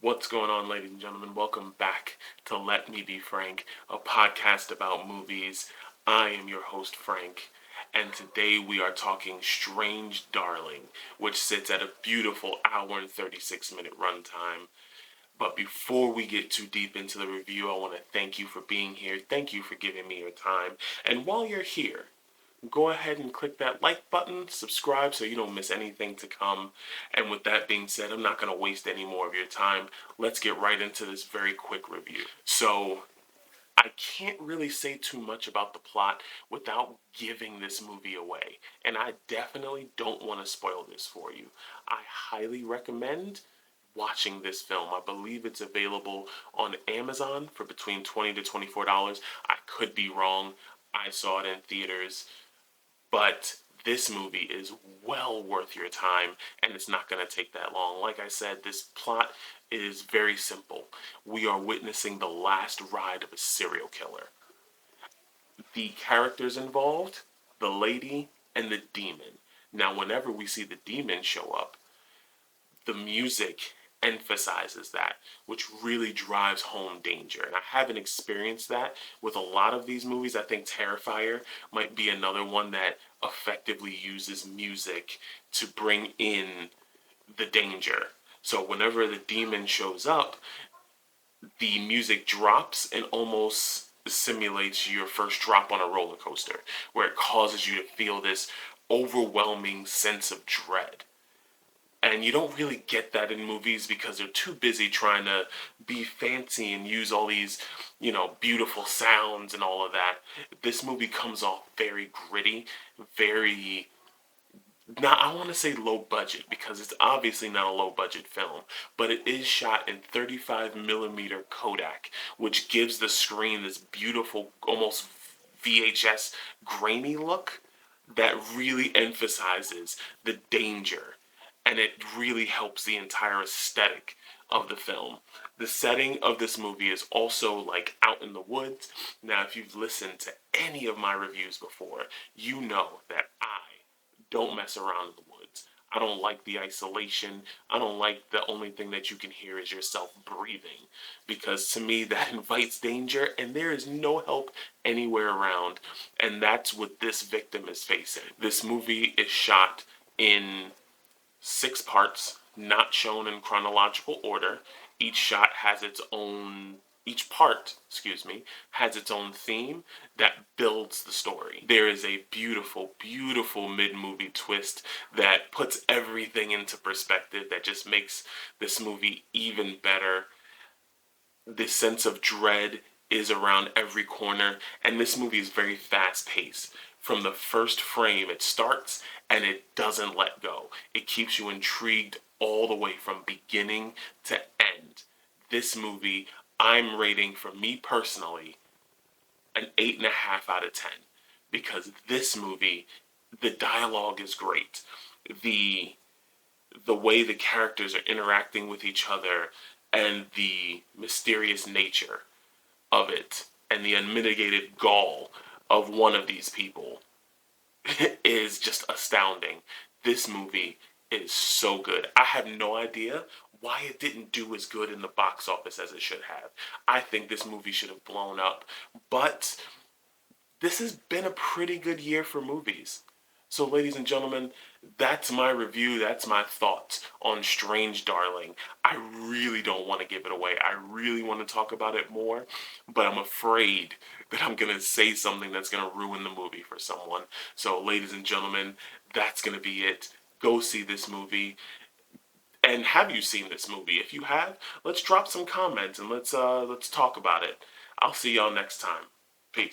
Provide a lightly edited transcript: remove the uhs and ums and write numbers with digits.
What's going on, ladies and gentlemen? Welcome back to Let Me Be Frank, a podcast about movies. I am your host, Frank, and today we are talking Strange Darling, which sits at a beautiful hour and 36-minute runtime. But before we get too deep into the review, I want to thank you for being here. Thank you for giving me your time. And while you're here, go ahead and click that like button, subscribe so you don't miss anything to come. And with that being said, I'm not going to waste any more of your time. Let's get right into this very quick review. So, I can't really say too much about the plot without giving this movie away. And I definitely don't want to spoil this for you. I highly recommend watching this film. I believe it's available on Amazon for between $20 to $24. I could be wrong. I saw it in theaters. But this movie is well worth your time, and it's not going to take that long. Like I said, this plot is very simple. We are witnessing the last ride of a serial killer. The characters involved, the lady, and the demon. Now, whenever we see the demon show up, the music emphasizes that, which really drives home danger. And I haven't experienced that with a lot of these movies. I think Terrifier might be another one that effectively uses music to bring in the danger. So whenever the demon shows up, the music drops and almost simulates your first drop on a roller coaster, where it causes you to feel this overwhelming sense of dread. And you don't really get that in movies because they're too busy trying to be fancy and use all these, beautiful sounds and all of that. This movie comes off very gritty, very, not, I want to say low budget because it's obviously not a low budget film, but it is shot in 35 millimeter Kodak, which gives the screen this beautiful, almost VHS grainy look that really emphasizes the danger, and it really helps the entire aesthetic of the film. The setting of this movie is also like out in the woods. Now, if you've listened to any of my reviews before, you know that I don't mess around in the woods. I don't like the isolation. I don't like the only thing that you can hear is yourself breathing, because to me that invites danger and there is no help anywhere around. And that's what this victim is facing. This movie is shot in 6 parts, not shown in chronological order. Each part, has its own theme that builds the story. There is a beautiful, beautiful mid-movie twist that puts everything into perspective, that just makes this movie even better. The sense of dread is around every corner, and this movie is very fast-paced. From the first frame, it starts and it doesn't let go. It keeps you intrigued all the way from beginning to end. This movie, I'm rating, for me personally, an 8.5 out of 10, because this movie, the dialogue is great. The way the characters are interacting with each other and the mysterious nature of it and the unmitigated gall of one of these people is just astounding. This movie is so good. I have no idea why it didn't do as good in the box office as it should have. I think this movie should have blown up, but this has been a pretty good year for movies. So, ladies and gentlemen, that's my review. That's my thoughts on Strange Darling. I really don't want to give it away. I really want to talk about it more, but I'm afraid that I'm going to say something that's going to ruin the movie for someone. So, ladies and gentlemen, that's going to be it. Go see this movie. And have you seen this movie? If you have, let's drop some comments and let's talk about it. I'll see y'all next time. Peace.